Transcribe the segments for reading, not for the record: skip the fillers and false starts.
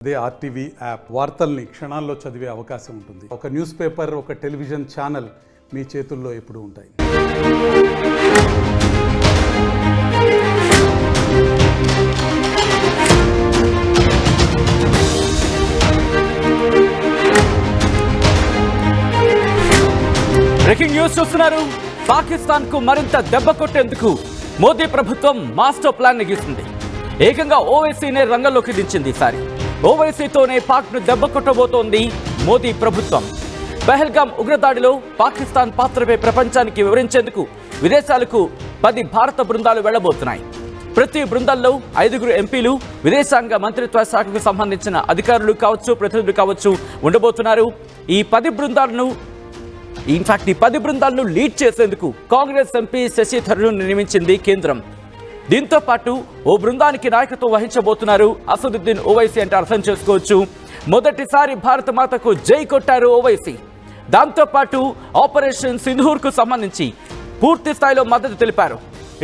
అదే RTV app వార్తల్ని క్షణాల్లో చదివే అవకాశం ఉంటుంది. ఒక న్యూస్ పేపర్, ఒక టెలివిజన్ ఛానల్ మీ చేతుల్లో ఎప్పుడూ ఉంటాయి. బ్రేకింగ్ న్యూస్ చూస్తున్నారు. పాకిస్తాన్ కు మరింత దెబ్బ కొట్టేందుకు మోదీ ప్రభుత్వం మాస్టర్ ప్లాన్ గీసింది. ఏకంగా ఓవైసీనే రంగంలోకి దించింది. ఈసారి ఓవైసీతోనే పాక్ ను దెబ్బ కొట్టబోతోంది మోదీ ప్రభుత్వం. పహల్గామ్ ఉగ్రదాడిలో పాకిస్తాన్ పాత్రపై ప్రపంచానికి వివరించేందుకు విదేశాలకు 10 భారత బృందాలు వెళ్లబోతున్నాయి. ప్రతి బృందాల్లో 5 ఎంపీలు, విదేశాంగ మంత్రిత్వ శాఖకు సంబంధించిన అధికారులు కావచ్చు, ప్రతినిధులు కావచ్చు ఉండబోతున్నారు. ఈ 10 బృందాలను లీడ్ చేసేందుకు కాంగ్రెస్ ఎంపీ శశి థరూర్ను నియమించింది కేంద్రం. దీంతో పాటు ఓ బృందానికి నాయకత్వం వహించబోతున్నారు అసదుద్దీన్ ఓవైసీ అంటే అర్థం చేసుకోవచ్చు. మొదటిసారి భారత మాతకు జై కొట్టారు ఓవైసీ. దాంతో పాటు ఆపరేషన్ సింధూర్ కు సంబంధించి పూర్తి స్థాయిలో మద్దతు తెలిపారు.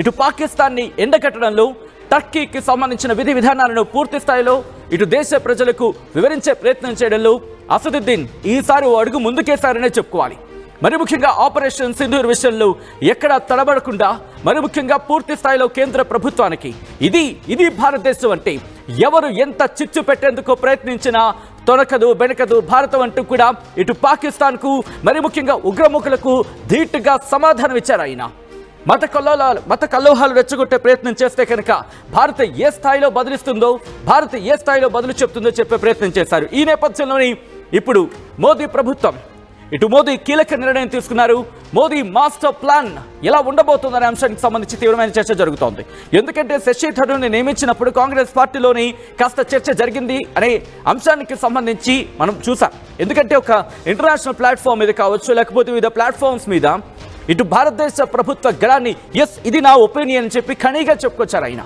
ఇటు పాకిస్తాన్ని ఎండకట్టడంలో టర్కీకి సంబంధించిన విధి విధానాలను పూర్తి స్థాయిలో ఇటు దేశ ప్రజలకు వివరించే ప్రయత్నం చేయడంలో అసదుద్దీన్ ఈసారి ఓ అడుగు ముందుకేశారనే చెప్పుకోవాలి. మరి ముఖ్యంగా ఆపరేషన్ సింధూర్ విషయంలో ఎక్కడా తడబడకుండా, మరి ముఖ్యంగా పూర్తి స్థాయిలో కేంద్ర ప్రభుత్వానికి ఇది భారతదేశం అంటే ఎవరు ఎంత చిచ్చు పెట్టేందుకు ప్రయత్నించినా తొనకదు బెనకదు భారతం అంటూ కూడా ఇటు పాకిస్తాన్ కు, మరి ముఖ్యంగా ఉగ్రముఖులకు ధీటుగా సమాధానం ఇచ్చారు ఆయన. మత కల్లోహాలు రెచ్చగొట్టే ప్రయత్నం చేస్తే కనుక భారత్ ఏ స్థాయిలో బదిలిస్తుందో, భారత్ ఏ స్థాయిలో బదులు చెప్తుందో చెప్పే ప్రయత్నం చేశారు. ఈ నేపథ్యంలోని ఇప్పుడు మోదీ ప్రభుత్వం మోదీ కీలక నిర్ణయం తీసుకున్నారు. మోదీ మాస్టర్ ప్లాన్ ఎలా ఉండబోతుందనే అంశానికి సంబంధించి తీవ్రమైన చర్చ జరుగుతోంది. ఎందుకంటే శశి థరూర్ని నియమించినప్పుడు కాంగ్రెస్ పార్టీలోని కాస్త చర్చ జరిగింది అనే అంశానికి సంబంధించి మనం చూసాం. ఎందుకంటే ఒక ఇంటర్నేషనల్ ప్లాట్ఫామ్ మీద కావచ్చు, లేకపోతే వివిధ ప్లాట్ఫామ్స్ మీద ఇటు భారతదేశ ప్రభుత్వ గళాన్ని ఇది నా ఒపీనియన్ అని చెప్పి ఖణీగా చెప్పుకొచ్చారు ఆయన.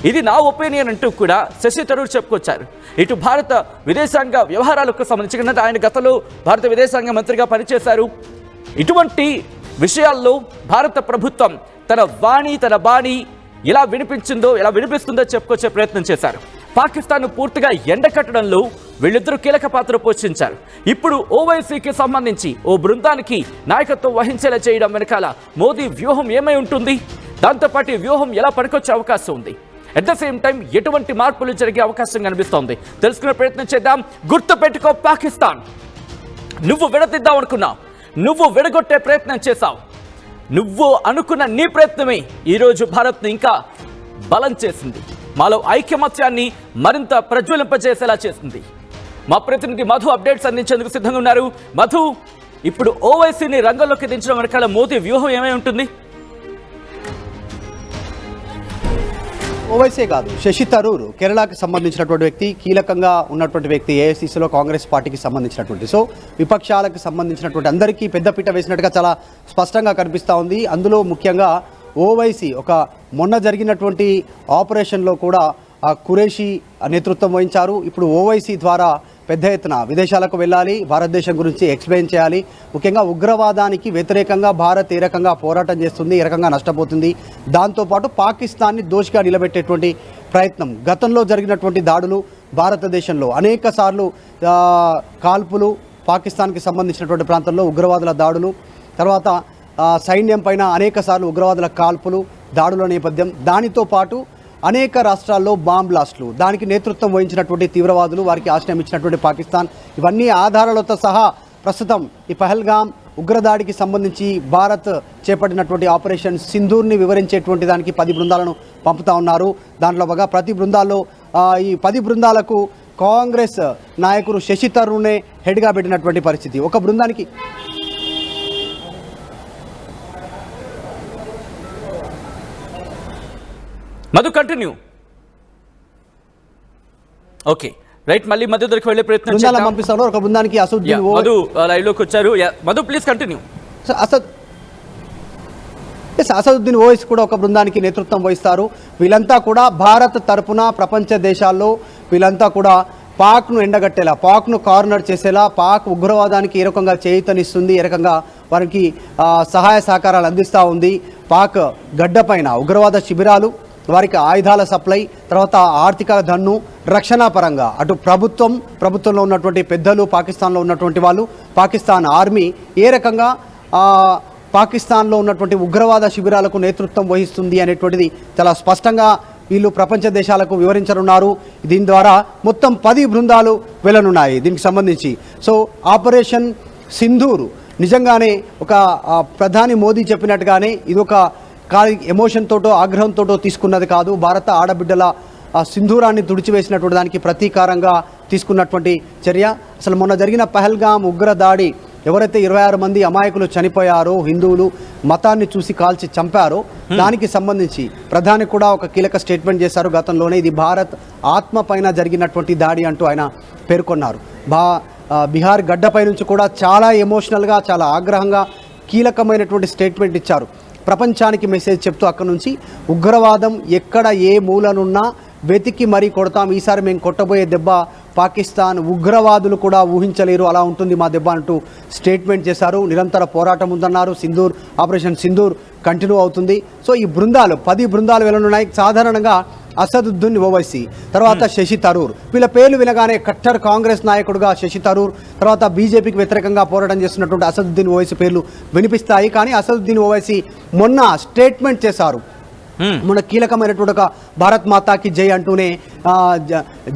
ఇది నా ఒపీనియన్ అంటూ కూడా శశి థరూర్ చెప్పుకొచ్చారు. ఇటు భారత విదేశాంగ వ్యవహారాలకు సంబంధించి ఆయన గతంలో భారత విదేశాంగ మంత్రిగా పనిచేశారు. ఇటువంటి విషయాల్లో భారత ప్రభుత్వం తన బాణి ఎలా వినిపిస్తుందో చెప్పుకొచ్చే ప్రయత్నం చేశారు. పాకిస్తాన్ పూర్తిగా ఎండకట్టడంలో వీళ్ళిద్దరూ కీలక పాత్ర పోషించారు. ఇప్పుడు ఓవైసీకి సంబంధించి ఓ బృందానికి నాయకత్వం వహించేలా చేయడం వెనకాల మోదీ వ్యూహం ఏమై ఉంటుంది, దాంతోపాటు వ్యూహం ఎలా పనికొచ్చే అవకాశం ఉంది, అట్ ద సేమ్ టైం ఎటువంటి మార్పులు జరిగే అవకాశం కనిపిస్తోంది తెలుసుకునే ప్రయత్నం చేద్దాం. గుర్తు పెట్టుకో పాకిస్తాన్, నువ్వు విడదీద్దాం అనుకున్నావు, నువ్వు విడగొట్టే ప్రయత్నం చేశావు. నువ్వు అనుకున్న నీ ప్రయత్నమే ఈరోజు భారత్ను ఇంకా బలం చేసింది, మాలో ఐకమత్యాన్ని మరింత ప్రజ్వలింపజేసేలా చేసింది. మా ప్రతినిధి మధు అప్డేట్స్ అందించేందుకు సిద్ధంగా ఉన్నారు. మధు, ఇప్పుడు ఓవైసీని రంగంలోకి దించడం వెనకాల మోదీ వ్యూహం ఏమై ఉంటుంది? ఓవైసీ కాదు, శశి థరూర్ కేరళకి సంబంధించినటువంటి వ్యక్తి, కీలకంగా ఉన్నటువంటి వ్యక్తి, ఏఐసీసీలో కాంగ్రెస్ పార్టీకి సంబంధించినటువంటి. సో విపక్షాలకు సంబంధించినటువంటి అందరికీ పెద్దపీట వేసినట్టుగా చాలా స్పష్టంగా కనిపిస్తూ ఉంది. అందులో ముఖ్యంగా ఓవైసీ మొన్న జరిగినటువంటి ఆపరేషన్లో కూడా ఖురేషీ నేతృత్వం వహించారు. ఇప్పుడు ఓవైసీ ద్వారా పెద్ద ఎత్తున విదేశాలకు వెళ్ళాలి, భారతదేశం గురించి ఎక్స్ప్లెయిన్ చేయాలి. ముఖ్యంగా ఉగ్రవాదానికి వ్యతిరేకంగా భారత్ ఏ రకంగా పోరాటం చేస్తుంది, ఏ రకంగా నష్టపోతుంది, దాంతోపాటు పాకిస్తాన్ని దోషిగా నిలబెట్టేటువంటి ప్రయత్నం. గతంలో జరిగినటువంటి దాడులు, భారతదేశంలో అనేక సార్లు కాల్పులు, పాకిస్తాన్కి సంబంధించినటువంటి ప్రాంతంలో ఉగ్రవాదుల దాడులు, తర్వాత సైన్యం పైన అనేక సార్లు ఉగ్రవాదుల కాల్పులు, దాడుల నేపథ్యం, దానితో పాటు అనేక రాష్ట్రాల్లో బాంబ్ బ్లాస్టులు, దానికి నేతృత్వం వహించినటువంటి తీవ్రవాదులు, వారికి ఆశ్రయం ఇచ్చినటువంటి పాకిస్తాన్, ఇవన్నీ ఆధారాలతో సహా ప్రస్తుతం ఈ పహల్గామ్ ఉగ్రదాడికి సంబంధించి భారత్ చేపట్టినటువంటి ఆపరేషన్ సింధూర్ని వివరించేటువంటి దానికి 10 బృందాలను పంపుతా ఉన్నారు. దాంట్లో బాగా ప్రతి బృందాల్లో ఈ 10 బృందాలకు కాంగ్రెస్ నాయకుడు శశి థరూర్నే హెడ్గా పెట్టినటువంటి పరిస్థితి. ఒక బృందానికి మధు కంటిన్యూ. ఓకే రైట్, మళ్ళీ మధు దగ్గరికి వెళ్ళే ప్రయత్నం పంపిస్తాను. ఒక బృందానికి అసదుద్దీన్ మధు లైవ్ లోకి వచ్చారు. Madhu please continue. అసదుద్దీన్ ఓవైసీ కూడా ఒక బృందానికి నేతృత్వం వహిస్తారు. వీళ్ళంతా కూడా భారత్ తరపున ప్రపంచ దేశాల్లో వీళ్ళంతా కూడా పాక్ను ఎండగట్టేలా, పాక్ను కార్నర్ చేసేలా, పాక్ ఉగ్రవాదానికి ఏ రకంగా చేయూతనిస్తుంది, ఏ రకంగా వారికి సహాయ సహకారాలు అందిస్తూ ఉంది. పాక్ గడ్డపైన ఉగ్రవాద శిబిరాలు, వారికి ఆయుధాల సప్లై, తర్వాత ఆర్థిక దన్ను, రక్షణ పరంగా అటు ప్రభుత్వంలో ఉన్నటువంటి పెద్దలు, పాకిస్తాన్లో ఉన్నటువంటి వాళ్ళు, పాకిస్తాన్ ఆర్మీ ఏ రకంగా పాకిస్తాన్లో ఉన్నటువంటి ఉగ్రవాద శిబిరాలకు నేతృత్వం వహిస్తుంది అనేటువంటిది చాలా స్పష్టంగా వీళ్ళు ప్రపంచ దేశాలకు వివరించనున్నారు. దీని ద్వారా మొత్తం 10 బృందాలు వెళ్ళనున్నాయి దీనికి సంబంధించి. సో ఆపరేషన్ సింధూర్ నిజంగానే ఒక ప్రధాని మోదీ చెప్పినట్టుగానే ఇది ఒక ఎమోషన్ తోటో ఆగ్రహంతోటో తీసుకున్నది కాదు. భారత ఆడబిడ్డల సింధూరాన్ని తుడిచివేసినటువంటి దానికి ప్రతీకారంగా తీసుకున్నటువంటి చర్య. అసలు మొన్న జరిగిన పహల్గామ్ ఉగ్రదాడి ఎవరైతే 26 మంది అమాయకులు చనిపోయారో, హిందువులు మతాన్ని చూసి కాల్చి చంపారో, దానికి సంబంధించి ప్రధాని కూడా ఒక కీలక స్టేట్మెంట్ చేశారు గతంలోనే. ఇది భారత్ ఆత్మ పైన జరిగినటువంటి దాడి అంటూ ఆయన పేర్కొన్నారు. బీహార్ గడ్డపై నుంచి కూడా చాలా ఎమోషనల్గా, చాలా ఆగ్రహంగా కీలకమైనటువంటి స్టేట్మెంట్ ఇచ్చారు. ప్రపంచానికి మెసేజ్ చెప్తూ అక్కడ నుంచి ఉగ్రవాదం ఎక్కడ ఏ మూలనున్నా వెతికి మరీ కొడతాం, ఈసారి మేము కొట్టబోయే దెబ్బ పాకిస్తాన్ ఉగ్రవాదులు కూడా ఊహించలేరు, అలా ఉంటుంది మా దెబ్బ అంటూ స్టేట్మెంట్ చేశారు. నిరంతర పోరాటం ఉందన్నారు. ఆపరేషన్ సింధూర్ కంటిన్యూ అవుతుంది. సో ఈ బృందాలు 10 బృందాలు వెళ్ళనున్నాయి. సాధారణంగా అసదుద్దీన్ ఓవైసీ, తర్వాత శశి థరూర్, వీళ్ళ పేర్లు వినగానే కట్టర్ కాంగ్రెస్ నాయకుడుగా శశి థరూర్, తర్వాత బీజేపీకి వ్యతిరేకంగా పోరాటం చేస్తున్నటువంటి అసదుద్దీన్ ఓవైసీ పేర్లు వినిపిస్తాయి. కానీ అసదుద్దీన్ ఓవైసీ మొన్న స్టేట్మెంట్ చేశారు. మొన్న కీలకమైనటువంటి ఒక భారత్ మాతాకి జై అంటూనే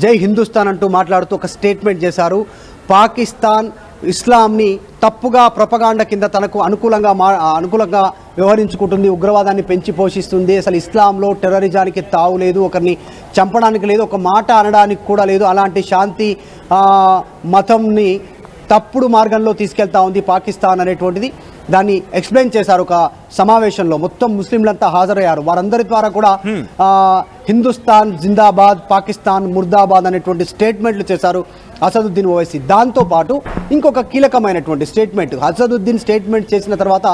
జై హిందుస్థాన్ అంటూ మాట్లాడుతూ ఒక స్టేట్మెంట్ చేశారు. పాకిస్తాన్ ఇస్లాంని తప్పుగా ప్రొపగాండా కింద తనకు అనుకూలంగా వ్యవహరించుకుంటుంది, ఉగ్రవాదాన్ని పెంచి పోషిస్తుంది, అసలు ఇస్లాంలో టెర్రరిజానికి తావు లేదు, ఒకరిని చంపడానికి లేదు, ఒక మాట అనడానికి కూడా లేదు, అలాంటి శాంతి మతంని తప్పుడు మార్గంలో తీసుకెళ్తా ఉంది పాకిస్తాన్ అనేటువంటిది దాన్ని ఎక్స్ప్లెయిన్ చేశారు. ఒక సమావేశంలో మొత్తం ముస్లింలంతా హాజరయ్యారు. వారందరి ద్వారా కూడా హిందుస్థాన్ జిందాబాద్, పాకిస్తాన్ ముర్దాబాద్ అనేటువంటి స్టేట్మెంట్లు చేశారు అసదుద్దీన్ ఓవైసీ. దాంతోపాటు ఇంకొక కీలకమైనటువంటి స్టేట్మెంట్ అసదుద్దీన్ స్టేట్మెంట్ చేసిన తర్వాత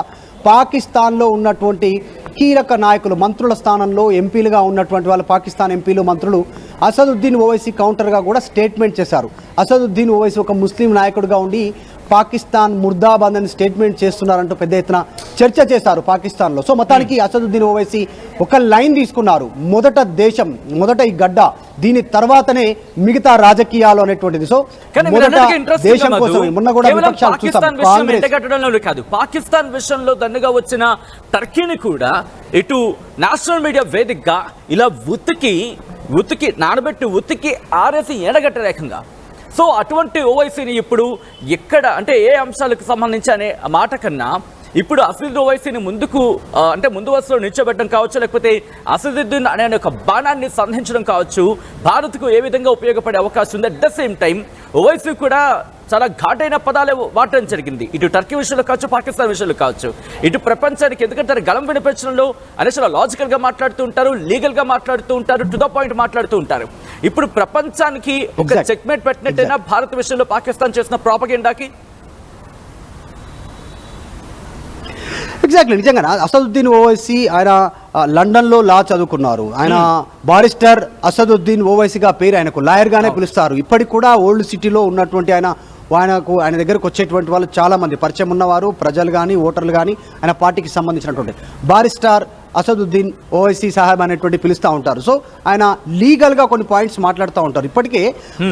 పాకిస్తాన్లో ఉన్నటువంటి కీలక నాయకులు, మంత్రుల స్థానంలో ఎంపీలుగా ఉన్నటువంటి వాళ్ళు, పాకిస్తాన్ ఎంపీలు, మంత్రులు అసదుద్దీన్ ఓవైసీ కౌంటర్గా కూడా స్టేట్మెంట్ చేశారు. అసదుద్దీన్ ఓవైసీ ఒక ముస్లిం నాయకుడిగా ఉండి పాకిస్తాన్ ముర్దాబాద్ అని స్టేట్మెంట్ చేస్తున్నారంటూ పెద్ద ఎత్తున చర్చ చేశారు పాకిస్తాన్లో. సో మొత్తానికి అసదుద్దీన్ ఓవైసీ ఒక లైన్ తీసుకున్నారు. మొదట ఈ గడ్డ, దీని తర్వాతనే మిగతా రాజకీయాలు అనేటువంటిది. సో దేశం కోసం మొన్న కూడా కాదు, పాకిస్తాన్ విషయంలో దండగా వచ్చిన టర్కీని కూడా ఇటు నేషనల్ మీడియా వేదికగా ఇలా ఉతికి నానబెట్టి ఆరేసి ఎడగట్టలేకంగా. సో అటువంటి ఓవైసీని ఇప్పుడు ఎక్కడ అంటే ఏ అంశాలకు సంబంధించి అనే మాట కన్నా ఇప్పుడు అసదుద్దీన్ ఓవైసీని ముందు వరుసలో నిల్చోబెట్టడం కావచ్చు, లేకపోతే అసదుద్దీన్ అనే ఒక బాణాన్ని సంధించడం కావచ్చు, భారత్కు ఏ విధంగా ఉపయోగపడే అవకాశం ఉంది. At the same time Owaisi కూడా చాలా ఘాటైన పదాలే వాడటం జరిగింది, ఇటు టర్కీ విషయంలో కావచ్చు, పాకిస్తాన్ విషయంలో కావచ్చు, ఇటు ప్రపంచానికి. ఎందుకంటే గలం వినిపించడంలో అనేసి లాజికల్గా మాట్లాడుతూ ఉంటారు, లీగల్గా మాట్లాడుతూ ఉంటారు, టు ద పాయింట్ మాట్లాడుతూ ఉంటారు. ఇప్పుడు ప్రపంచానికి ఒక చెక్మేట్ పెట్టినట్టయినా భారత విషయంలో పాకిస్తాన్ చేసిన ప్రాపగెండాకి. ఎగ్జాక్ట్లీ, నిజంగా అసదుద్దీన్ ఓవైసీ ఆయన లండన్లో లా చదువుకున్నారు. ఆయన బారిస్టర్ అసదుద్దీన్ ఓవైసీగా పేరు, ఆయనకు లాయర్గానే పిలుస్తారు. ఇప్పటికి కూడా ఓల్డ్ సిటీలో ఉన్నటువంటి ఆయన దగ్గరకు వచ్చేటువంటి వాళ్ళు చాలామంది పరిచయం ఉన్నవారు, ప్రజలు కానీ ఓటర్లు కానీ ఆయన పార్టీకి సంబంధించినటువంటి బారిస్టర్ అసదుద్దీన్ ఓవైసీ సాహెబ్ అనేటువంటి పిలుస్తూ ఉంటారు. సో ఆయన లీగల్గా కొన్ని పాయింట్స్ మాట్లాడుతూ ఉంటారు. ఇప్పటికే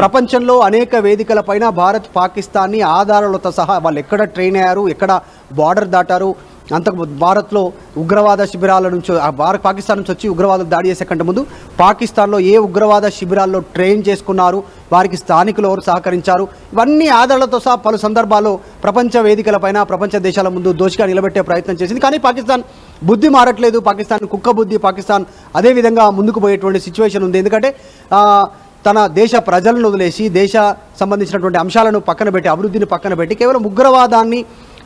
ప్రపంచంలో అనేక వేదికల పైన భారత్ పాకిస్తాన్ని ఆధారాలతో సహా వాళ్ళు ఎక్కడ ట్రైన్ అయ్యారు, ఎక్కడ బార్డర్ దాటారు, అంతకు భారత్లో ఉగ్రవాద శిబిరాల నుంచి పాకిస్తాన్ నుంచి వచ్చి ఉగ్రవాదులు దాడి చేసే కంటే ముందు పాకిస్తాన్లో ఏ ఉగ్రవాద శిబిరాల్లో ట్రైన్ చేసుకున్నారు, వారికి స్థానికులు ఎవరు సహకరించారు, ఇవన్నీ ఆధారాలతో సహా పలు సందర్భాల్లో ప్రపంచ వేదికలపైన, ప్రపంచ దేశాల ముందు దోషిగా నిలబెట్టే ప్రయత్నం చేసింది. కానీ పాకిస్తాన్ బుద్ధి మారట్లేదు. పాకిస్తాన్ కుక్క బుద్ధి. పాకిస్తాన్ అదేవిధంగా ముందుకు పోయేటువంటి సిచ్యువేషన్ ఉంది. ఎందుకంటే తన దేశ ప్రజలను వదిలేసి, దేశ సంబంధించినటువంటి అంశాలను పక్కన పెట్టి, అభివృద్ధిని పక్కన పెట్టి కేవలం ఉగ్రవాదాన్ని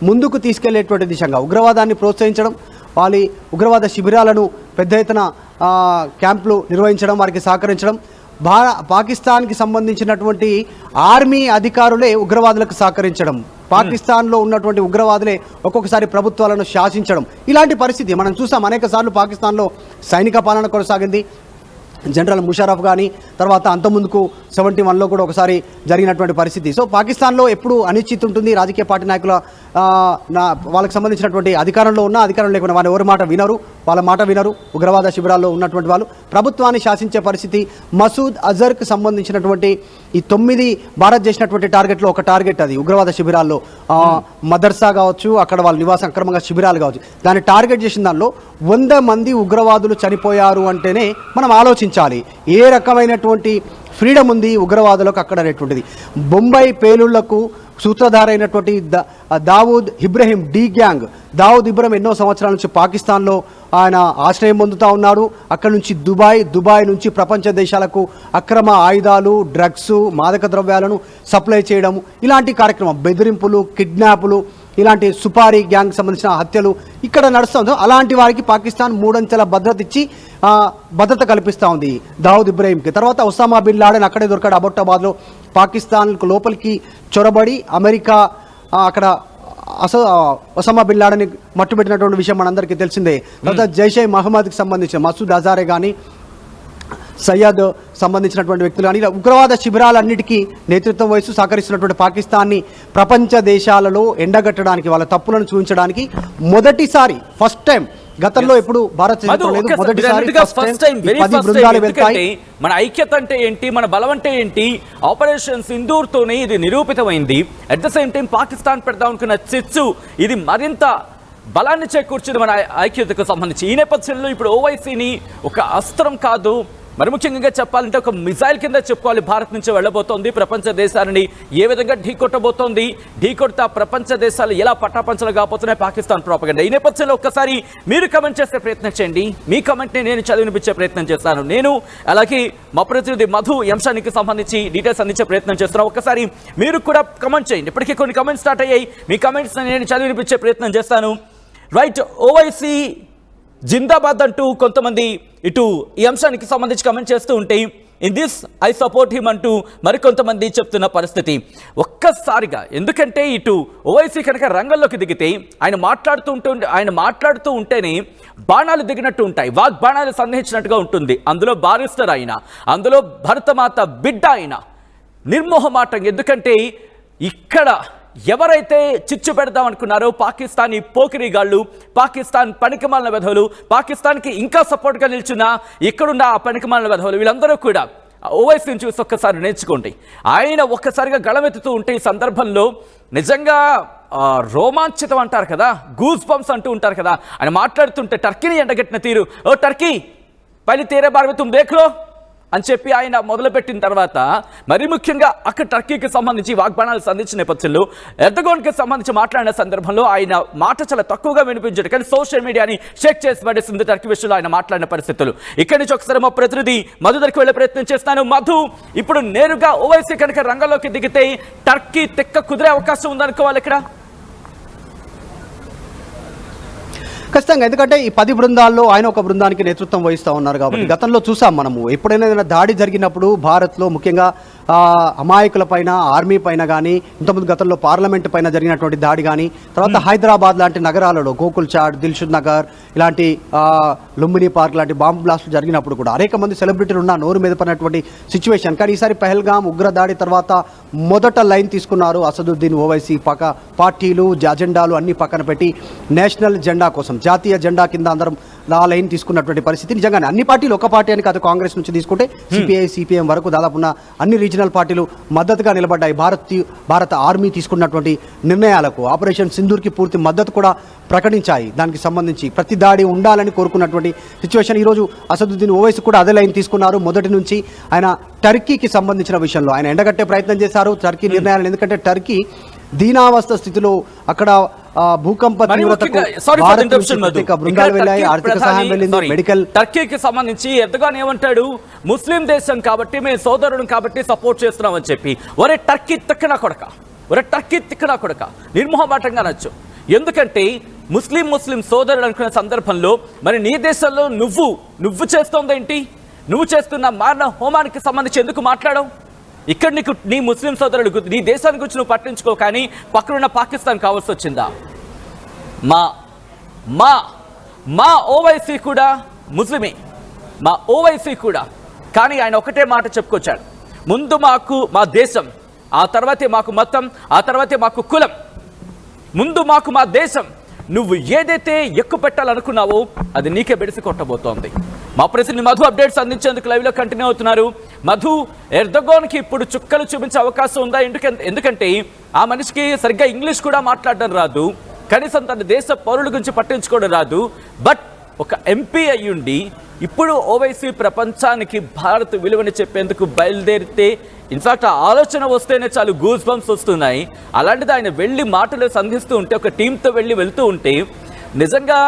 ముందుకు తీసుకెళ్లేటువంటి దిశగా ఉగ్రవాదాన్ని ప్రోత్సహించడం, వాళ్ళ ఉగ్రవాద శిబిరాలను పెద్ద ఎత్తున క్యాంపులు నిర్వహించడం, వారికి సహకరించడం, పాకిస్తాన్కి సంబంధించినటువంటి ఆర్మీ అధికారులే ఉగ్రవాదులకు సహకరించడం, పాకిస్తాన్లో ఉన్నటువంటి ఉగ్రవాదులే ఒక్కొక్కసారి ప్రభుత్వాలను శాసించడం, ఇలాంటి పరిస్థితి మనం చూసాం. అనేక సార్లు పాకిస్తాన్లో సైనిక పాలన కొనసాగింది. జనరల్ ముషరఫ్ కానీ తర్వాత అంతకుముందుకు 71లో కూడా ఒకసారి జరిగినటువంటి పరిస్థితి. సో పాకిస్తాన్లో ఎప్పుడు అనిశ్చితి ఉంటుంది. రాజకీయ పార్టీ నాయకుల వాళ్ళకి సంబంధించినటువంటి అధికారంలో ఉన్న అధికారం లేకుండా వాళ్ళు ఎవరి మాట వినరు, వాళ్ళ మాట వినరు. ఉగ్రవాద శిబిరాల్లో ఉన్నటువంటి వాళ్ళు ప్రభుత్వాన్ని శాసించే పరిస్థితి. మసూద్ అజర్కి సంబంధించినటువంటి ఈ 9 భారత్ చేసినటువంటి టార్గెట్లో ఒక టార్గెట్ అది ఉగ్రవాద శిబిరాల్లో మదర్సా కావచ్చు, అక్కడ వాళ్ళ నివాసం అక్రమంగా శిబిరాలు కావచ్చు, దాన్ని టార్గెట్ చేసిన దానిలో 100 మంది ఉగ్రవాదులు చనిపోయారు అంటేనే మనం ఆలోచించాలి ఏ రకమైనటువంటి ఫ్రీడమ్ ఉంది ఉగ్రవాదులకు అక్కడ అనేటువంటిది. బొంబాయి పేలుళ్లకు సూత్రధారైనటువంటి దావూద్ ఇబ్రహీం డి గ్యాంగ్ దావూద్ ఇబ్రహీం ఎన్నో సంవత్సరాల నుంచి పాకిస్తాన్లో ఆయన ఆశ్రయం పొందుతూ ఉన్నాడు. అక్కడి నుంచి దుబాయ్ నుంచి ప్రపంచ దేశాలకు అక్రమ ఆయుధాలు, డ్రగ్స్, మాదక ద్రవ్యాలను సప్లై చేయడం, ఇలాంటి కార్యక్రమం, బెదిరింపులు, కిడ్నాపులు, ఇలాంటి సుపారీ గ్యాంగ్ సంబంధించిన హత్యలు ఇక్కడ నడుస్తుంది. అలాంటి వారికి పాకిస్తాన్ 3 అంచెల భద్రత ఇచ్చి భద్రత కల్పిస్తూ ఉంది దావూద్ ఇబ్రహీంకి. తర్వాత ఒసామా బిన్ లాడెన్ అక్కడే దొరికాడు అబోటాబాద్లో. పాకిస్తాన్ లోపలికి చొరబడి అమెరికా అక్కడ ఒసామా బిన్ లాడెన్ మట్టుబెట్టినటువంటి విషయం మనందరికీ తెలిసిందే. తర్వాత జైషే మహమ్మద్కి సంబంధించిన మసూద్ అజారే కానీ సయ్యద్ సంబంధించినటువంటి వ్యక్తులు కానీ ఇలా ఉగ్రవాద శిబిరాలన్నిటికీ నేతృత్వం వహిస్తూ సహకరిస్తున్నటువంటి పాకిస్తాన్ని ప్రపంచ దేశాలలో ఎండగట్టడానికి, వాళ్ళ తప్పులను చూపించడానికి మొదటిసారి ఫస్ట్ టైం, గతంలో ఎప్పుడు భారత్ మన ఐక్యత అంటే ఏంటి, మన బలం అంటే ఏంటి, ఆపరేషన్ సింధూర్ తోనే ఇది నిరూపితమైంది. At the same time Pakistan పెడదాం అనుకున్న చిచ్చు ఇది మరింత బలాన్ని చేకూర్చింది మన ఐక్యతకు సంబంధించి. ఈ నేపథ్యంలో ఇప్పుడు ఓవైసీని ఒక అస్త్రం కాదు, మరి ముఖ్యంగా చెప్పాలంటే ఒక మిసైల్ కింద చెప్పుకోవాలి. భారత్ నుంచి వెళ్ళబోతోంది, ప్రపంచ దేశాలని ఏ విధంగా ఢీకొట్టబోతోంది, ఢీకొడతా ప్రపంచ దేశాలు ఎలా పట్టాపంచలు కాబోతున్నాయి పాకిస్తాన్ ప్రాపగండా. ఈ నేపథ్యంలో ఒక్కసారి మీరు కమెంట్ చేసే ప్రయత్నం చేయండి. మీ కమెంట్ని నేను చదివినిపించే ప్రయత్నం చేస్తాను. నేను అలాగే మా ప్రతినిధి మధు ఈ అంశానికి సంబంధించి డీటెయిల్స్ అందించే ప్రయత్నం చేస్తున్నాను. ఒక్కసారి మీరు కూడా కమెంట్ చేయండి. ఇప్పటికీ కొన్ని కమెంట్స్ స్టార్ట్ అయ్యాయి, మీ కమెంట్స్ నేను చదివినిపించే ప్రయత్నం చేస్తాను. రైట్, ఓవైసీ జిందాబాద్ అంటూ కొంతమంది ఇటు ఈ అంశానికి సంబంధించి కమెంట్ చేస్తూ ఉంటే in this I support him అంటూ మరికొంతమంది చెప్తున్న పరిస్థితి. ఒక్కసారిగా ఎందుకంటే ఇటు ఓవైసీ కనుక రంగంలోకి దిగితే ఆయన మాట్లాడుతూ ఉంటేనే బాణాలు దిగినట్టు ఉంటాయి, వాగ్బాణాలు సంధించినట్టుగా ఉంటుంది. అందులో బారిస్టర్ ఆయన, అందులో భరతమాత బిడ్డ ఆయన, నిర్మోహమాటం. ఎందుకంటే ఇక్కడ ఎవరైతే చిచ్చు పెడదాం అనుకున్నారో పాకిస్తానీ పోకిరిగాళ్ళు, పాకిస్తాన్ పనికిమాలిన వెధవులు, పాకిస్తాన్కి ఇంకా సపోర్ట్గా నిల్చున్న ఇక్కడున్న ఆ పనికిమాలిన వెధవులు, వీళ్ళందరూ కూడా ఓవైసీని చూసి ఒక్కసారి నేర్చుకోండి. ఆయన ఒక్కసారిగా గళమెత్తుతూ ఉంటే ఈ సందర్భంలో నిజంగా రోమాంచితం అంటారు కదా, గూస్ బంప్స్ అంటూ ఉంటారు కదా, ఆయన మాట్లాడుతుంటే టర్కీని ఎండగట్టిన తీరు, ఓ టర్కీ పైలి తీరే బార్వే తుమ్ దేఖ్లో అని చెప్పి ఆయన మొదలుపెట్టిన తర్వాత మరి ముఖ్యంగా అక్కడ టర్కీకి సంబంధించి వాగ్బాణాలు సంధించిన నేపథ్యంలో ఎర్దగోన్కి సంబంధించి మాట్లాడిన సందర్భంలో ఆయన మాట చాలా తక్కువగా వినిపించాడు. కానీ సోషల్ మీడియాని షేక్ చేసి పడేసింది టర్కీ విషయంలో ఆయన మాట్లాడిన పరిస్థితులు. ఇక్కడి నుంచి ఒకసారి మా ప్రతినిధి మధు దగ్గరికి వెళ్ళే ప్రయత్నం చేస్తాను. మధు, ఇప్పుడు నేరుగా ఓవైసీ కనుక రంగంలోకి దిగితే టర్కీ తెక్క కుదిరే అవకాశం ఉందనుకోవాలి ఇక్కడ? ఖచ్చితంగా, ఎందుకంటే ఈ 10 బృందాల్లో ఆయన ఒక బృందానికి నేతృత్వం వహిస్తూ ఉన్నారు కాబట్టి గతంలో చూసాం మనము. ఎప్పుడైనా ఏదైనా దాడి జరిగినప్పుడు భారత్లో ముఖ్యంగా అమాయకుల పైన, ఆర్మీ పైన కానీ, ఇంతకుముందు గతంలో పార్లమెంట్ పైన జరిగినటువంటి దాడి కానీ, తర్వాత హైదరాబాద్ లాంటి నగరాలలో గోకుల్ చాట్, దిల్షుద్ నగర్ ఇలాంటి లుంబిని పార్క్ లాంటి బాంబు బ్లాస్టులు జరిగినప్పుడు కూడా అనేక మంది సెలబ్రిటీలు ఉన్న నోరు మీద పడినటువంటి సిచ్యువేషన్. కానీ ఈసారి పహల్గామ్ ఉగ్ర దాడి తర్వాత మొదట లైన్ తీసుకున్నారు అసదుద్దీన్ ఓవైసీ. పార్టీలు, అజెండాలు అన్ని పక్కన పెట్టి నేషనల్ జెండా కోసం, జాతీయ జెండా కింద అందరం ఆ లైన్ తీసుకున్నటువంటి పరిస్థితి. నిజంగానే అన్ని పార్టీలు, ఒక పార్టీ అని కాదు, కాంగ్రెస్ నుంచి తీసుకుంటే సిపిఐ, సిపిఎం వరకు దాదాపున్న అన్ని రీజనల్ పార్టీలు మద్దతుగా నిలబడ్డాయి భారత ఆర్మీ తీసుకున్నటువంటి నిర్ణయాలకు. ఆపరేషన్ సింధూర్కి పూర్తి మద్దతు కూడా ప్రకటించాయి. దానికి సంబంధించి ప్రతి దాడి ఉండాలని కోరుకున్నటువంటి సిచ్యువేషన్. ఈరోజు అసదుద్దీన్ ఓవైసీ కూడా అదే లైన్ తీసుకున్నారు. మొదటి నుంచి ఆయన టర్కీకి సంబంధించిన విషయంలో ఆయన ఎండగట్టే ప్రయత్నం చేశారు టర్కీ నిర్ణయాలను. ఎందుకంటే టర్కీ దీనావస్థ స్థితిలో అక్కడ భూకంప బృందాలు వెళ్ళాయి, ఆర్థిక సహాయం వెళ్ళింది, మెడికల్. టర్కీకి సంబంధించి ఎర్దోగాన్ ఏమంటాడు, ముస్లిం దేశం కాబట్టి మేము సోదరుడు కాబట్టి సపోర్ట్ చేస్తున్నామని చెప్పి. ఒరే టర్కీ తిక్కనా కొడక, నిర్మోహమాటంగా నచ్చు. ఎందుకంటే ముస్లిం సోదరుడు అనుకునే సందర్భంలో మరి నీ దేశంలో నువ్వు చేస్తోందేంటి? నువ్వు చేస్తున్న మారణ హోమానికి సంబంధించి ఎందుకు మాట్లాడవు? ఇక్కడ నీకు నీ ముస్లిం సోదరుడు నీ దేశాన్ని గురించి నువ్వు పట్టించుకో, కానీ పక్కనున్న పాకిస్తాన్ కావాల్సి వచ్చిందా? మా ఓవైసీ కూడా ముస్లిమే, మా ఓవైసీ కూడా కానీ ఆయన ఒకటే మాట చెప్పుకొచ్చాడు, ముందు మాకు మా దేశం, ఆ తర్వాతే మాకు మతం, ఆ తర్వాతే మాకు కులం, ముందు మాకు మా దేశం. నువ్వు ఏదైతే ఎక్కువ పెట్టాలనుకున్నావో అది నీకే బెడిసి కొట్టబోతోంది. మా ప్రతినిధి మధు అప్డేట్స్ అందించేందుకు లైవ్లో కంటిన్యూ అవుతున్నారు. మధు, ఎర్దోగాన్కి ఇప్పుడు చుక్కలు చూపించే అవకాశం ఉందా? ఎందుకంటే ఆ మనిషికి సరిగ్గా ఇంగ్లీష్ కూడా మాట్లాడడం రాదు, కనీసం తన దేశ పౌరుల గురించి పట్టించుకోవడం రాదు. బట్ ఒక ఎంపీ అయ్యుండి ఇప్పుడు ఓవైసీ ప్రపంచానికి భారత్ విలువని చెప్పేందుకు బయలుదేరితే, ఇన్ఫాక్ట్ ఆ ఆలోచన వస్తేనే చాలు గూస్ బంప్స్ వస్తున్నాయి. అలాంటిది ఆయన వెళ్ళి మాటలు సంధిస్తూ ఉంటే, ఒక టీంతో వెళ్తూ ఉంటే, నిజంగా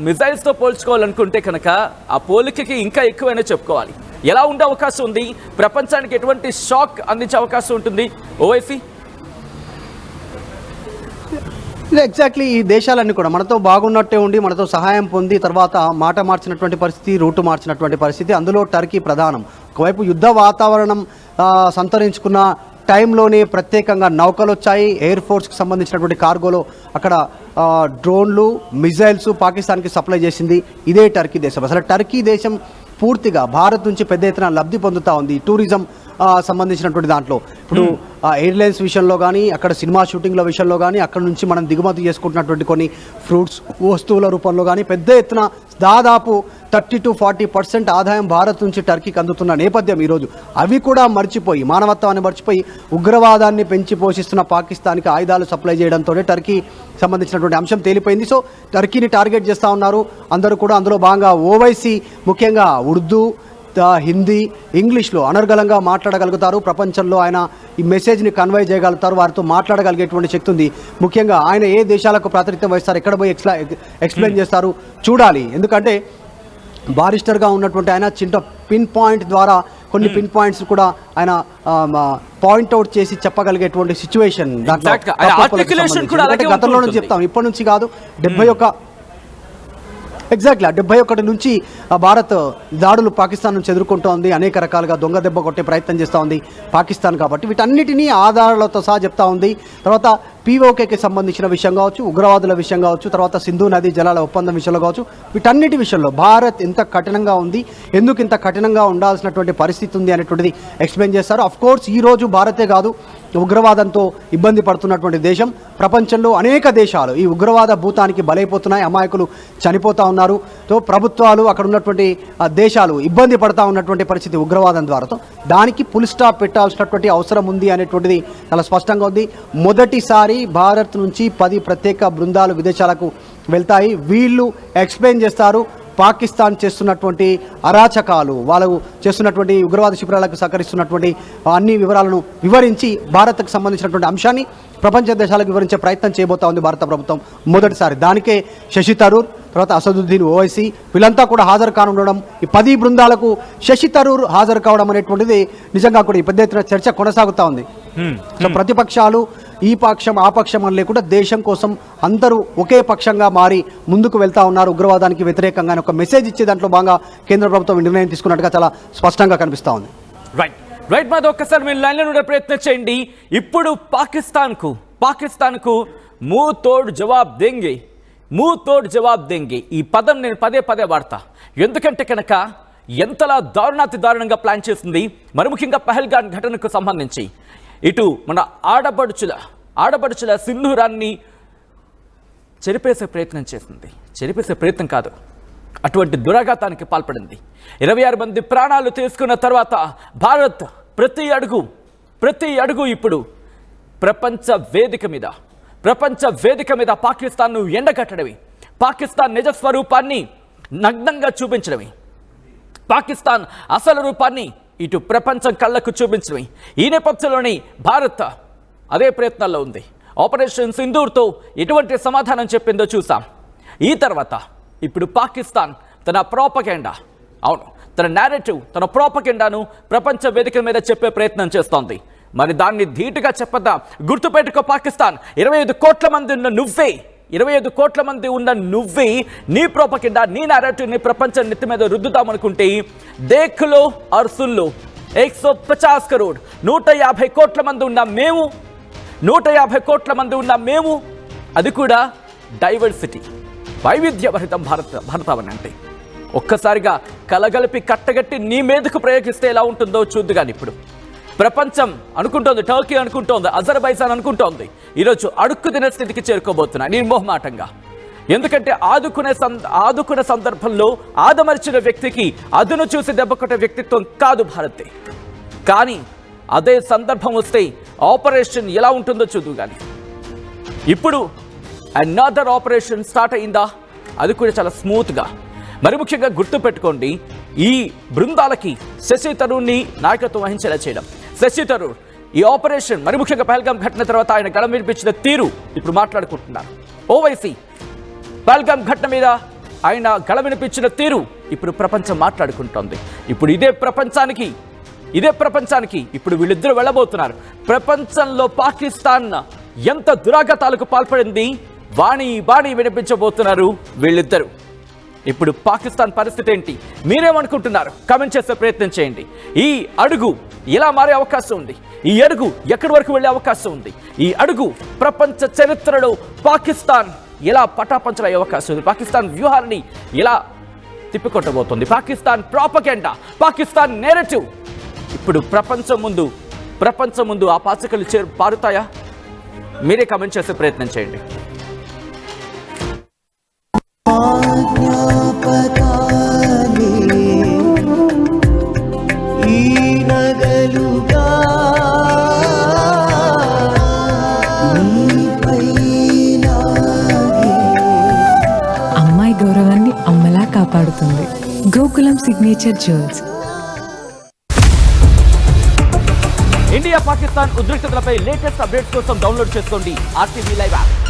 మిజైల్స్తో పోల్చుకోవాలనుకుంటే కనుక ఆ పోలికకి ఇంకా ఎక్కువైనా చెప్పుకోవాలి. ఎలా ఉండే అవకాశం ఉంది? ప్రపంచానికి ఎటువంటి షాక్ అందించే అవకాశం ఉంటుంది ఓవైసీ? ఎగ్జాక్ట్లీ ఈ దేశాలన్నీ కూడా మనతో బాగున్నట్టే ఉండి మనతో సహాయం పొంది తర్వాత మాట మార్చినటువంటి పరిస్థితి, రూటు మార్చినటువంటి పరిస్థితి, అందులో టర్కీ ప్రధానం. ఒకవైపు యుద్ధ వాతావరణం సంతరించుకున్న టైంలోనే ప్రత్యేకంగా నౌకలు వచ్చాయి. ఎయిర్ ఫోర్స్కి సంబంధించినటువంటి కార్గోలో అక్కడ డ్రోన్లు, మిజైల్స్ పాకిస్తాన్కి సప్లై చేసింది ఇదే టర్కీ దేశం. అసలు టర్కీ దేశం పూర్తిగా భారత్ నుంచి పెద్ద ఎత్తున లబ్ధి పొందుతూ ఉంది టూరిజం సంబంధించినటువంటి దాంట్లో. ఇప్పుడు ఎయిర్లైన్స్ విషయంలో కానీ, అక్కడ సినిమా షూటింగ్ల విషయంలో కానీ, అక్కడ నుంచి మనం దిగుమతి చేసుకుంటున్నటువంటి కొన్ని ఫ్రూట్స్ వస్తువుల రూపంలో కానీ పెద్ద ఎత్తున దాదాపు 30-40% ఆదాయం భారత్ నుంచి టర్కీకి అందుతున్న నేపథ్యం ఈరోజు. అవి కూడా మర్చిపోయి, మానవత్వాన్ని మర్చిపోయి ఉగ్రవాదాన్ని పెంచి పోషిస్తున్న పాకిస్తాన్కి ఆయుధాలు సప్లై చేయడంతో టర్కీ సంబంధించినటువంటి అంశం తేలిపోయింది. సో టర్కీని టార్గెట్ చేస్తూ ఉన్నారు అందరూ కూడా. అందులో భాగంగా ఓవైసీ ముఖ్యంగా ఉర్దూ, హిందీ, ఇంగ్లీష్లో అనర్గళంగా మాట్లాడగలుగుతారు. ప్రపంచంలో ఆయన ఈ మెసేజ్ని కన్వే చేయగలుగుతారు. వారితో మాట్లాడగలిగేటువంటి శక్తి ఉంది. ముఖ్యంగా ఆయన ఏ దేశాలకు ప్రాతినిధ్యం వహిస్తారు, ఎక్కడ పోయి ఎక్స్ప్లెయిన్ చేస్తారు చూడాలి. ఎందుకంటే బారిస్టర్గా ఉన్నటువంటి ఆయన పిన్ పాయింట్ ద్వారా కొన్ని పిన్ పాయింట్స్ కూడా ఆయన పాయింట్అవుట్ చేసి చెప్పగలిగేటువంటి సిచ్యువేషన్ గతంలో నుంచి చెప్తాం, ఇప్పటి నుంచి కాదు. 71 నుంచి భారత్ దాడులు పాకిస్తాన్ నుంచి ఎదుర్కొంటోంది. అనేక రకాలుగా దొంగ దెబ్బ కొట్టే ప్రయత్నం చేస్తూ ఉంది పాకిస్తాన్. కాబట్టి వీటన్నిటినీ ఆధారాలతో సహా చెప్తా ఉంది. తర్వాత పీఓకేకి సంబంధించిన విషయం కావచ్చు, ఉగ్రవాదుల విషయం కావచ్చు, తర్వాత సింధు నదీ జలాల ఒప్పందం విషయంలో కావచ్చు, వీటన్నిటి విషయంలో భారత్ ఎంత కఠినంగా ఉంది, ఎందుకు ఇంత కఠినంగా ఉండాల్సినటువంటి పరిస్థితి ఉంది అనేటువంటిది ఎక్స్ప్లెయిన్ చేస్తారు. అఫ్కోర్స్ ఈరోజు భారతే కాదు, ఉగ్రవాదంతో ఇబ్బంది పడుతున్నటువంటి దేశం. ప్రపంచంలో అనేక దేశాలు ఈ ఉగ్రవాద భూతానికి బలైపోతున్నాయి, అమాయకులు చనిపోతూ ఉన్నారు. తో ప్రభుత్వాలు, అక్కడ ఉన్నటువంటి దేశాలు ఇబ్బంది పడతా ఉన్నటువంటి పరిస్థితి ఉగ్రవాదం ద్వారాతో. దానికి ఫుల్ స్టాప్ పెట్టాల్సినటువంటి అవసరం ఉంది అనేటువంటిది చాలా స్పష్టంగా ఉంది. మొదటిసారి భారత్ నుంచి 10 ప్రత్యేక బృందాలు విదేశాలకు వెళ్తాయి. వీళ్ళు ఎక్స్ప్లెయిన్ చేస్తారు పాకిస్తాన్ చేస్తున్నటువంటి అరాచకాలు, వాళ్ళు చేస్తున్నటువంటి ఉగ్రవాద శిబిరాలకు సహకరిస్తున్నటువంటి అన్ని వివరాలను వివరించి భారత్కు సంబంధించినటువంటి అంశాన్ని ప్రపంచ దేశాలకు వివరించే ప్రయత్నం చేయబోతా ఉంది భారత ప్రభుత్వం మొదటిసారి. దానికే శశి థరూర్, తర్వాత అసదుద్దీన్ ఓవైసీ వీళ్ళంతా కూడా హాజరు కానుండడం, ఈ 10 బృందాలకు శశి థరూర్ హాజరు కావడం అనేటువంటిది నిజంగా కూడా ఈ పెద్ద ఎత్తున చర్చ కొనసాగుతూ ఉంది. సో ప్రతిపక్షాలు ఈ పక్షం ఆ పక్షం అని లేకుండా దేశం కోసం అందరూ ఒకే పక్షంగా మారి ముందుకు వెళ్తా ఉన్నారు. ఉగ్రవాదానికి వ్యతిరేకంగా ఒక మెసేజ్ ఇచ్చే దాంట్లో భాగంగా కేంద్ర ప్రభుత్వం నిర్ణయం తీసుకున్నట్టుగా చాలా స్పష్టంగా కనిపిస్తూ ఉంది. రైట్ మాది ఒక్కసారి మీరు లైన్లో ఉండే ప్రయత్నం చేయండి. ఇప్పుడు పాకిస్తాన్కు ముహ్ తోడ్ జవాబ్ దెంగే ఈ పదం నేను పదే వాడతా. ఎందుకంటే కనుక ఎంతలా దారుణంగా ప్లాన్ చేసింది. మరి ముఖ్యంగా పహల్గాన్ ఘటనకు సంబంధించి ఇటు మన ఆడపడుచుల సింధూరాన్ని చెరిపేసే ప్రయత్నం చేసింది. చెరిపేసే ప్రయత్నం కాదు, అటువంటి దురాఘాతానికి పాల్పడింది. 26 మంది ప్రాణాలు తీసుకున్న తర్వాత భారత్ ప్రతి అడుగు ఇప్పుడు ప్రపంచ వేదిక మీద పాకిస్తాన్ను ఎండగట్టడమే, పాకిస్తాన్ నిజ స్వరూపాన్ని నగ్నంగా చూపించడమే, పాకిస్తాన్ అసలు రూపాన్ని ఇటు ప్రపంచం కళ్ళకు చూపించడమే. ఈ నేపథ్యంలోని భారత్ అదే ప్రయత్నాల్లో ఉంది. ఆపరేషన్ సింధూర్తో ఎటువంటి సమాధానం చెప్పిందో చూసాం. ఈ తర్వాత ఇప్పుడు పాకిస్తాన్ తన నేరేటివ్, తన ప్రోపగెండాను ప్రపంచ వేదిక మీద చెప్పే ప్రయత్నం చేస్తోంది. మరి దాన్ని ధీటుగా చెప్పదా? గుర్తుపెట్టుకో, పాకిస్తాన్ 25 కోట్ల మంది ఉన్న నువ్వే నీ ప్రోపగెండా, నీ నేరేటివ్ని ప్రపంచం నెత్తి మీద రుద్దుతామనుకుంటే దేఖ్లో और सुन लो 150 కరోడ్ 150 కోట్ల మంది ఉన్న మేము అది కూడా డైవర్సిటీ, వైవిధ్యభరితం భారతావని అంటే ఒక్కసారిగా కలగలిపి కట్టగట్టి నీ మీదకు ప్రయోగిస్తే ఎలా ఉంటుందో చూద్దుగాని. ఇప్పుడు ప్రపంచం అనుకుంటోంది, టర్కీ అనుకుంటోంది, అజర్బైజాన్ అనుకుంటోంది ఈరోజు అడుక్కు తినే స్థితికి చేరుకోబోతున్నా నిర్మోహమాటంగా. ఎందుకంటే ఆదుకునే సందర్భంలో ఆదమర్చిన వ్యక్తికి అదును చూసి దెబ్బకొట్టే వ్యక్తిత్వం కాదు భారత్. కానీ అదే సందర్భం వస్తే ఆపరేషన్ ఎలా ఉంటుందో చూద్దు కానీ. ఇప్పుడు అనదర్ ఆపరేషన్ స్టార్ట్ అయిందా, అది కూడా చాలా స్మూత్గా. మరి ముఖ్యంగా గుర్తుపెట్టుకోండి, ఈ బృందాలకి శశి థరూర్ని నాయకత్వం వహించేలా చేయడం. శశి థరూర్ ఈ ఆపరేషన్ మరి ముఖ్యంగా పహల్గామ్ ఘటన తర్వాత ఆయన గళం వినిపించిన తీరు ఇప్పుడు మాట్లాడుకుంటున్నారు. ఓవైసీ పహల్గామ్ ఘటన మీద ఆయన గళం వినిపించిన తీరు ఇప్పుడు ప్రపంచం మాట్లాడుకుంటోంది. ఇప్పుడు ఇదే ప్రపంచానికి ఇప్పుడు వీళ్ళిద్దరూ వెళ్ళబోతున్నారు. ప్రపంచంలో పాకిస్తాన్ ఎంత దురాఘాతాలకు పాల్పడింది బాణి వినిపించబోతున్నారు వీళ్ళిద్దరూ. ఇప్పుడు పాకిస్తాన్ పరిస్థితి ఏంటి, మీరేమనుకుంటున్నారు? కామెంట్ చేసే ప్రయత్నం చేయండి. ఈ అడుగు ఎలా మారే అవకాశం ఉంది, ఈ అడుగు ఎక్కడి వరకు వెళ్ళే అవకాశం ఉంది, ఈ అడుగు ప్రపంచ చరిత్రలో పాకిస్తాన్ ఎలా పటాపంచలయ్యే అవకాశం ఉంది, పాకిస్తాన్ వ్యూహాలని ఎలా తిప్పికొట్టబోతుంది, పాకిస్తాన్ ప్రాపగెండా, పాకిస్తాన్ నేరేటివ్ ఇప్పుడు ప్రపంచం ముందు ఆ పాచికలు పారుతాయా? మీరే కామెంట్ చేసే ప్రయత్నం చేయండి. అమ్మాయి గౌరవాన్ని అమ్మలా కాపాడుతుంది Gokulam signature jewels. India Pakistan ఉద్రిక్తతలపై లేటెస్ట్ అప్డేట్స్ కోసం డౌన్లోడ్ చేసుకోండి RTV లైవ్ యాప్.